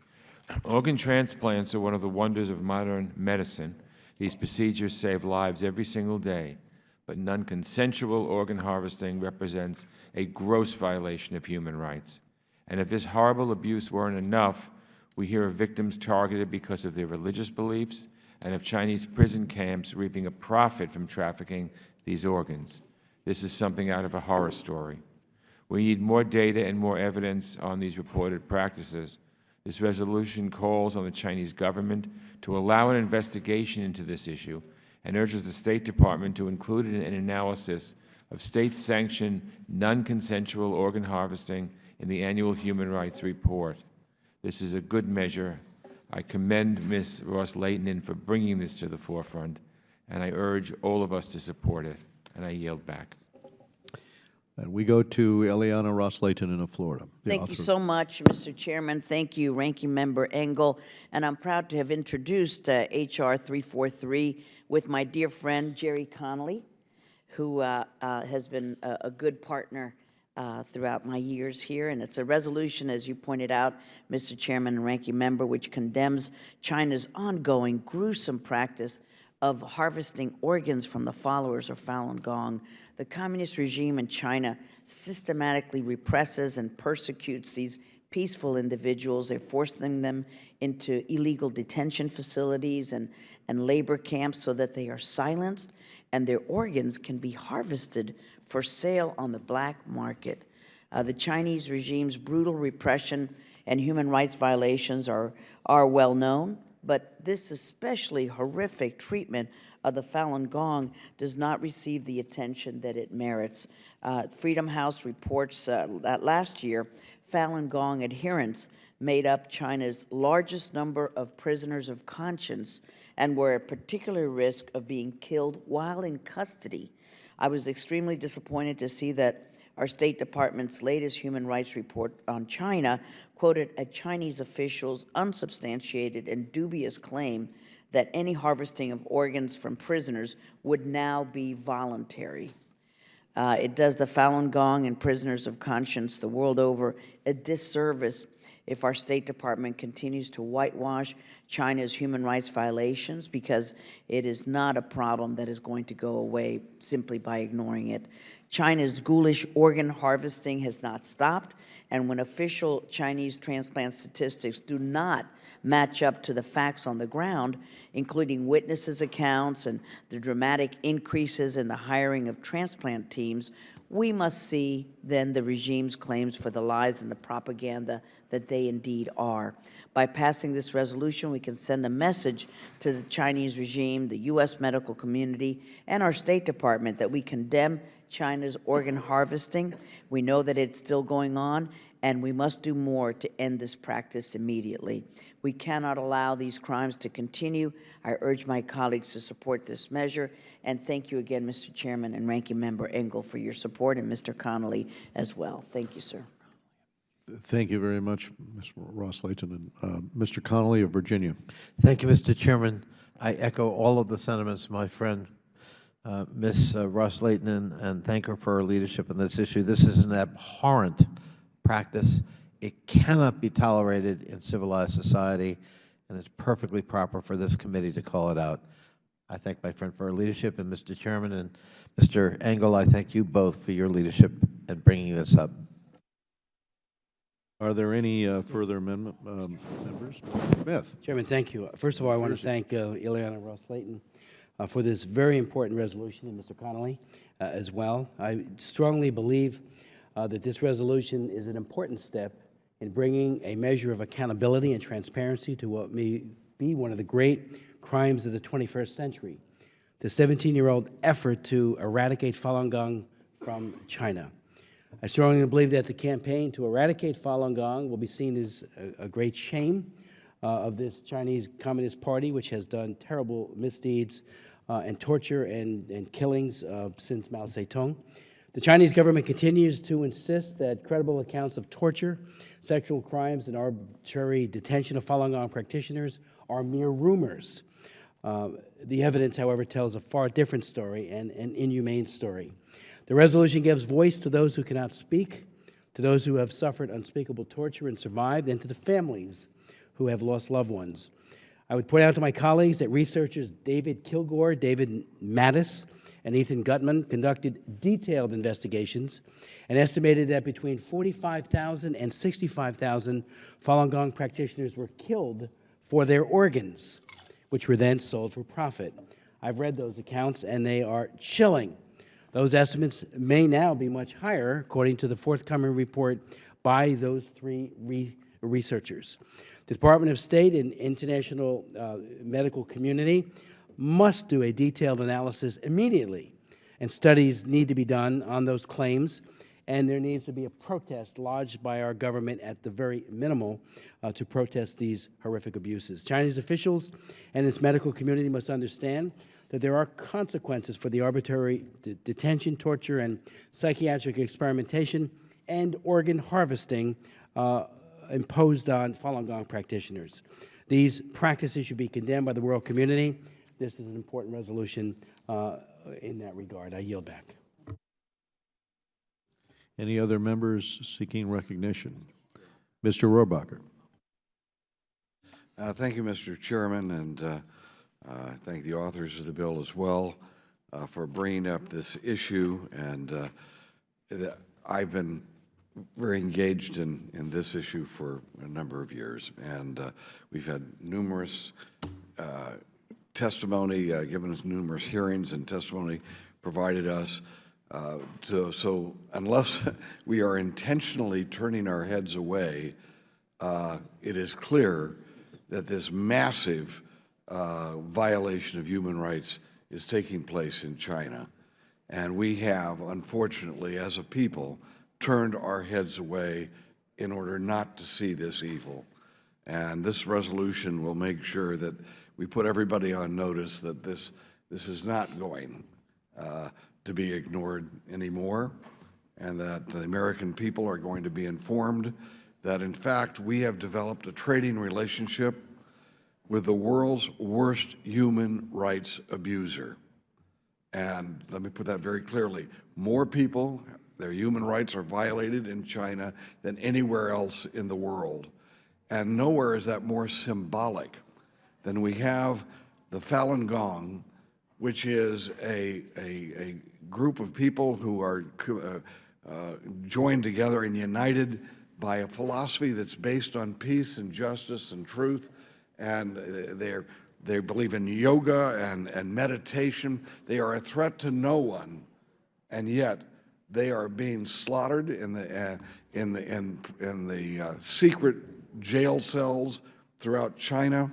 Organ transplants are one of the wonders of modern medicine. These procedures save lives every single day, but non-consensual organ harvesting represents a gross violation of human rights. And if this horrible abuse weren't enough, we hear of victims targeted because of their religious beliefs and of Chinese prison camps reaping a profit from trafficking these organs. This is something out of a horror story. We need more data and more evidence on these reported practices. This resolution calls on the Chinese government to allow an investigation into this issue and urges the State Department to include an analysis of state-sanctioned, non-consensual organ harvesting in the annual Human Rights Report. This is a good measure. I commend Ms. Ross-Lehtinen for bringing this to the forefront, and I urge all of us to support it, and I yield back. And we go to Eliana Ross-Lehtinen of Florida. Thank you so much, Mr. Chairman. Thank you, Ranking Member Engel. And I'm proud to have introduced H.R. 343 with my dear friend, Jerry Connolly, who has been a good partner throughout my years here. And it's a resolution, as you pointed out, Mr. Chairman and Ranking Member, which condemns China's ongoing gruesome practice of harvesting organs from the followers of Falun Gong. The communist regime in China systematically represses and persecutes these peaceful individuals. They're forcing them into illegal detention facilities and labor camps so that they are silenced and their organs can be harvested for sale on the black market. The Chinese regime's brutal repression and human rights violations are well known, but this especially horrific treatment of the Falun Gong does not receive the attention that it merits. Freedom House reports that last year, Falun Gong adherents made up China's largest number of prisoners of conscience and were at particular risk of being killed while in custody. I was extremely disappointed to see that our State Department's latest human rights report on China quoted a Chinese official's unsubstantiated and dubious claim that any harvesting of organs from prisoners would now be voluntary. It does the Falun Gong and prisoners of conscience the world over a disservice if our State Department continues to whitewash China's human rights violations, because it is not a problem that is going to go away simply by ignoring it. China's ghoulish organ harvesting has not stopped, and when official Chinese transplant statistics do not match up to the facts on the ground, including witnesses' accounts and the dramatic increases in the hiring of transplant teams, we must see then the regime's claims for the lies and the propaganda that they indeed are. By passing this resolution, we can send a message to the Chinese regime, the U.S. medical community, and our State Department that we condemn China's organ harvesting. We know that it's still going on, and we must do more to end this practice immediately. We cannot allow these crimes to continue. I urge my colleagues to support this measure, and thank you again, Mr. Chairman and Ranking Member Engel, for your support, and Mr. Connolly as well. Thank you, sir. Thank you very much, Ms. Ross-Layton. And Mr. Connolly of Virginia. Thank you, Mr. Chairman. I echo all of the sentiments of my friend, Ms. Ross-Layton, and thank her for her leadership on this issue. This is an abhorrent practice. It cannot be tolerated in civilized society, and it's perfectly proper for this committee to call it out. I thank my friend for her leadership, and Mr. Chairman and Mr. Engel, I thank you both for your leadership in bringing this up. Are there any further amendment members? Smith. Chairman, thank you. First of all, I want to thank Ileana Ross-Layton for this very important resolution, and Mr. Connolly as well. I strongly believe that this resolution is an important step in bringing a measure of accountability and transparency to what may be one of the great crimes of the 21st century, the 17-year-old effort to eradicate Falun Gong from China. I strongly believe that the campaign to eradicate Falun Gong will be seen as a great shame of this Chinese Communist Party, which has done terrible misdeeds and torture and killings since Mao Zedong. The Chinese government continues to insist that credible accounts of torture, sexual crimes, and arbitrary detention of Falun Gong practitioners are mere rumors. The evidence, however, tells a far different story, and an inhumane story. The resolution gives voice to those who cannot speak, to those who have suffered unspeakable torture and survived, and to the families who have lost loved ones. I would point out to my colleagues that researchers David Kilgore, David Mattis, and Ethan Gutman conducted detailed investigations and estimated that between 45,000 and 65,000 Falun Gong practitioners were killed for their organs, which were then sold for profit. I've read those accounts, and they are chilling. Those estimates may now be much higher, according to the forthcoming report by those three researchers. The Department of State and international medical community must do a detailed analysis immediately, and studies need to be done on those claims, and there needs to be a protest lodged by our government at the very minimal to protest these horrific abuses. Chinese officials and its medical community must understand that there are consequences for the arbitrary detention, torture, and psychiatric experimentation and organ harvesting imposed on Falun Gong practitioners. These practices should be condemned by the world community. This is an important resolution in that regard. I yield back. Any other members seeking recognition? Mr. Rohrabacher. Thank you, Mr. Chairman, and thank the authors of the bill as well for bringing up this issue. And I've been very engaged in this issue for a number of years, and we've had numerous testimony, given us numerous hearings and testimony provided us. So unless we are intentionally turning our heads away, it is clear that this massive violation of human rights is taking place in China. And we have, unfortunately, as a people, turned our heads away in order not to see this evil. And this resolution will make sure that we put everybody on notice that this is not going to be ignored anymore, and that the American people are going to be informed that, in fact, we have developed a trading relationship with the world's worst human rights abuser. And let me put that very clearly. More people, their human rights are violated in China than anywhere else in the world. And nowhere is that more symbolic than we have the Falun Gong, which is a group of people who are joined together and united by a philosophy that's based on peace and justice and truth. And they believe in yoga and meditation. They are a threat to no one, and yet they are being slaughtered in the secret jail cells throughout China.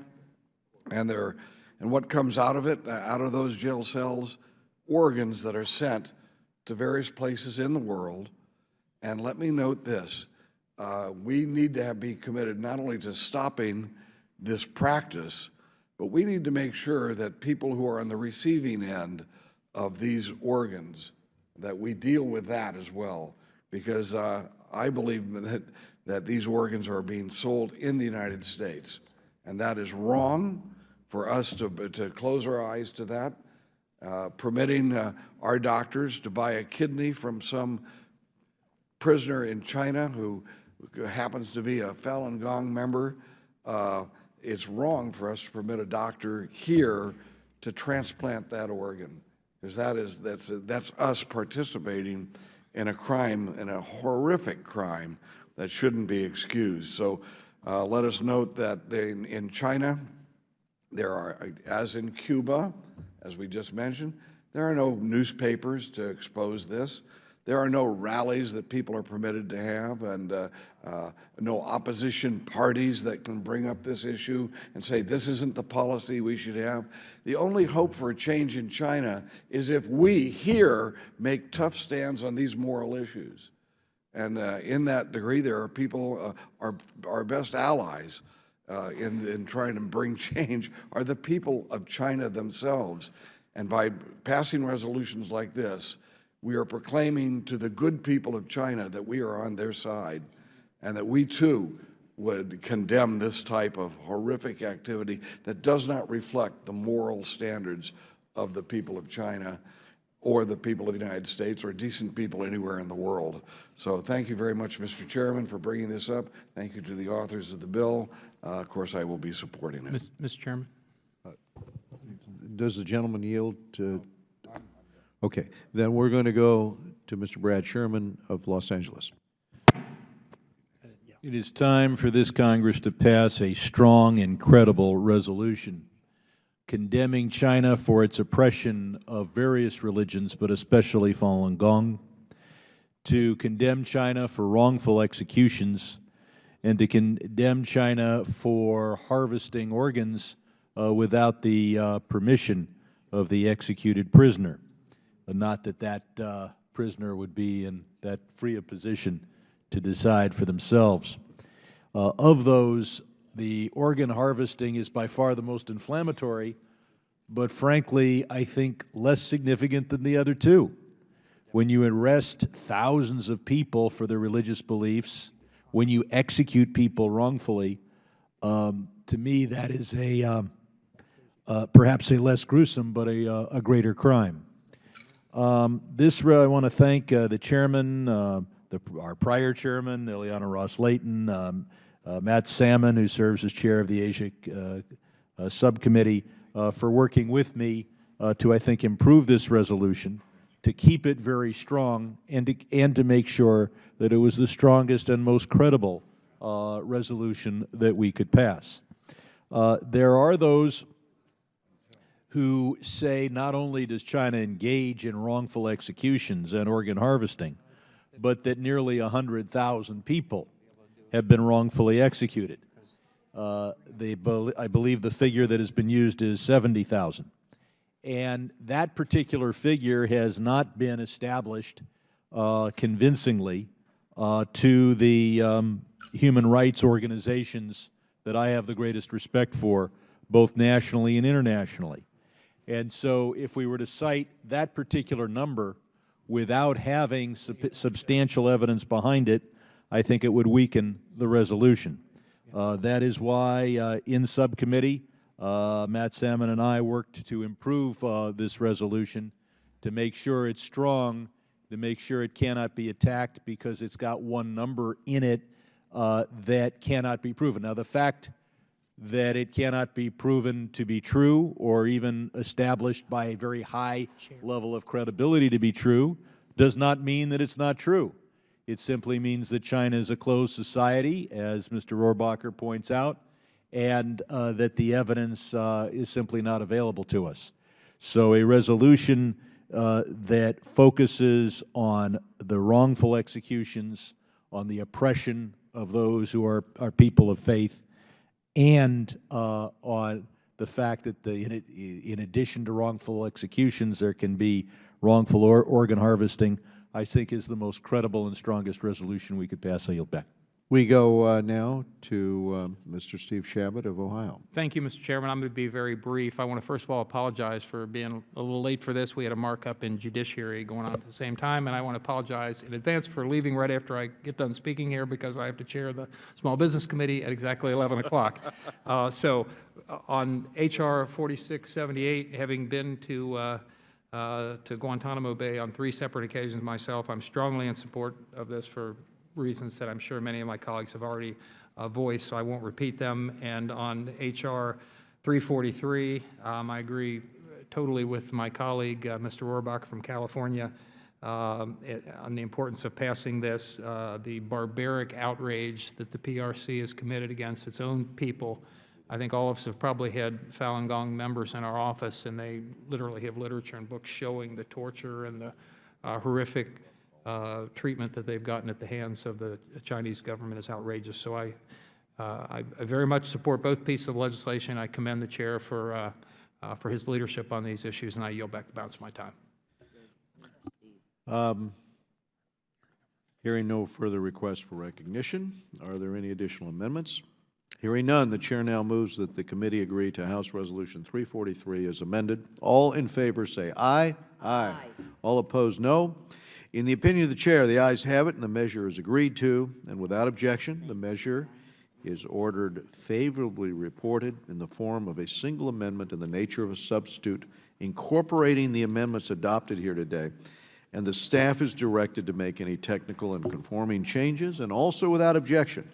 And what comes out of it, out of those jail cells, organs that are sent to various places in the world. And let me note this: we need to be committed not only to stopping this practice, but we need to make sure that people who are on the receiving end of these organs, that we deal with that as well, because I believe that these organs are being sold in the United States, and that is wrong for us to close our eyes to that. Permitting our doctors to buy a kidney from some prisoner in China who happens to be a Falun Gong member, it's wrong for us to permit a doctor here to transplant that organ, because that's us participating in a crime, in a horrific crime that shouldn't be excused. So let us note that in China, there are, as in Cuba, as we just mentioned, there are no newspapers to expose this. There are no rallies that people are permitted to have, and no opposition parties that can bring up this issue and say this isn't the policy we should have. The only hope for a change in China is if we here make tough stands on these moral issues. And in that degree, there are people, our best allies in trying to bring change are the people of China themselves. And by passing resolutions like this, we are proclaiming to the good people of China that we are on their side, and that we too would condemn this type of horrific activity that does not reflect the moral standards of the people of China or the people of the United States or decent people anywhere in the world. So thank you very much, Mr. Chairman, for bringing this up. Thank you to the authors of the bill. Of course, I will be supporting it. Mr. Chairman? Does the gentleman yield to? Okay, then we're going to go to Mr. Brad Sherman of Los Angeles. It is time for this Congress to pass a strong and credible resolution condemning China for its oppression of various religions, but especially Falun Gong, to condemn China for wrongful executions, and to condemn China for harvesting organs without the permission of the executed prisoner. Not that that prisoner would be in that free a position to decide for themselves. Of those, the organ harvesting is by far the most inflammatory, but frankly, I think less significant than the other two. When you arrest thousands of people for their religious beliefs, when you execute people wrongfully, to me that is perhaps a less gruesome, but a greater crime. I want to thank the chairman, our prior chairman, Ileana Ross-Layton, Matt Salmon, who serves as chair of the Asia subcommittee, for working with me to, I think, improve this resolution to keep it very strong and to make sure that it was the strongest and most credible resolution that we could pass. There are those who say not only does China engage in wrongful executions and organ harvesting, but that nearly 100,000 people have been wrongfully executed. I believe the figure that has been used is 70,000. And that particular figure has not been established convincingly to the human rights organizations that I have the greatest respect for, both nationally and internationally. And so if we were to cite that particular number without having substantial evidence behind it, I think it would weaken the resolution. That is why in subcommittee, Matt Salmon and I worked to improve this resolution, to make sure it's strong, to make sure it cannot be attacked because it's got one number in it that cannot be proven. Now, the fact that it cannot be proven to be true or even established by a very high level of credibility to be true does not mean that it's not true. It simply means that China is a closed society, as Mr. Rohrbacher points out, and that the evidence is simply not available to us. So a resolution that focuses on the wrongful executions, on the oppression of those who are people of faith, and on the fact that in addition to wrongful executions, there can be wrongful organ harvesting, I think is the most credible and strongest resolution we could pass. I yield back. We go now to Mr. Steve Chabot of Ohio. Thank you, Mr. Chairman. I'm going to be very brief. I want to first of all apologize for being a little late for this. We had a markup in Judiciary going on at the same time, and I want to apologize in advance for leaving right after I get done speaking here because I have to chair the Small Business Committee at exactly 11 o'clock. So on H.R. 4678, having been to Guantanamo Bay on 3 separate occasions myself, I'm strongly in support of this for reasons that I'm sure many of my colleagues have already voiced, so I won't repeat them. And on H.R. 343, I agree totally with my colleague, Mr. Rohrbacher from California, on the importance of passing this. The barbaric outrage that the PRC has committed against its own people. I think all of us have probably had Falun Gong members in our office, and they literally have literature and books showing the torture and the horrific treatment that they've gotten at the hands of the Chinese government is outrageous. So I very much support both pieces of legislation. I commend the chair for his leadership on these issues, and I yield back the balance of my time. Hearing no further requests for recognition, are there any additional amendments? Hearing none, the chair now moves that the committee agree to House Resolution 343 as amended. All in favor say aye. Aye. All opposed, no. In the opinion of the chair, the ayes have it, and the measure is agreed to, and without objection, the measure is ordered favorably reported in the form of a single amendment in the nature of a substitute incorporating the amendments adopted here today, and the staff is directed to make any technical and conforming changes, and also without objection,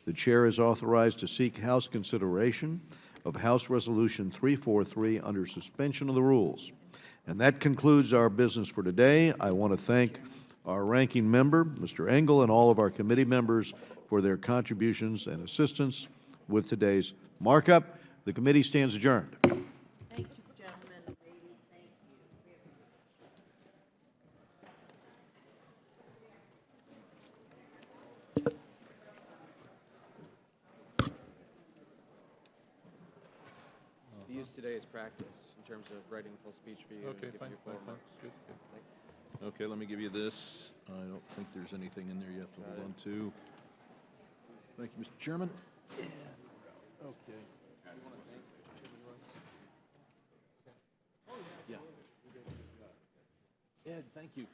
the chair is authorized to seek House consideration of House Resolution 343 under suspension of the rules. And that concludes our business for today. I want to thank our ranking member, Mr. Engel, and all of our committee members for their contributions and assistance with today's markup. The committee stands adjourned. Thank you, gentlemen and ladies. Thank you. Use today as practice in terms of writing a full speech for you. Okay, and fine, your fine, full fine. remarks. Good, good. Okay, let me give you this. I don't think there's anything in there you have to hold on to. Thank you, Mr. Chairman. And we're out. Okay. Yeah. Ed, thank you.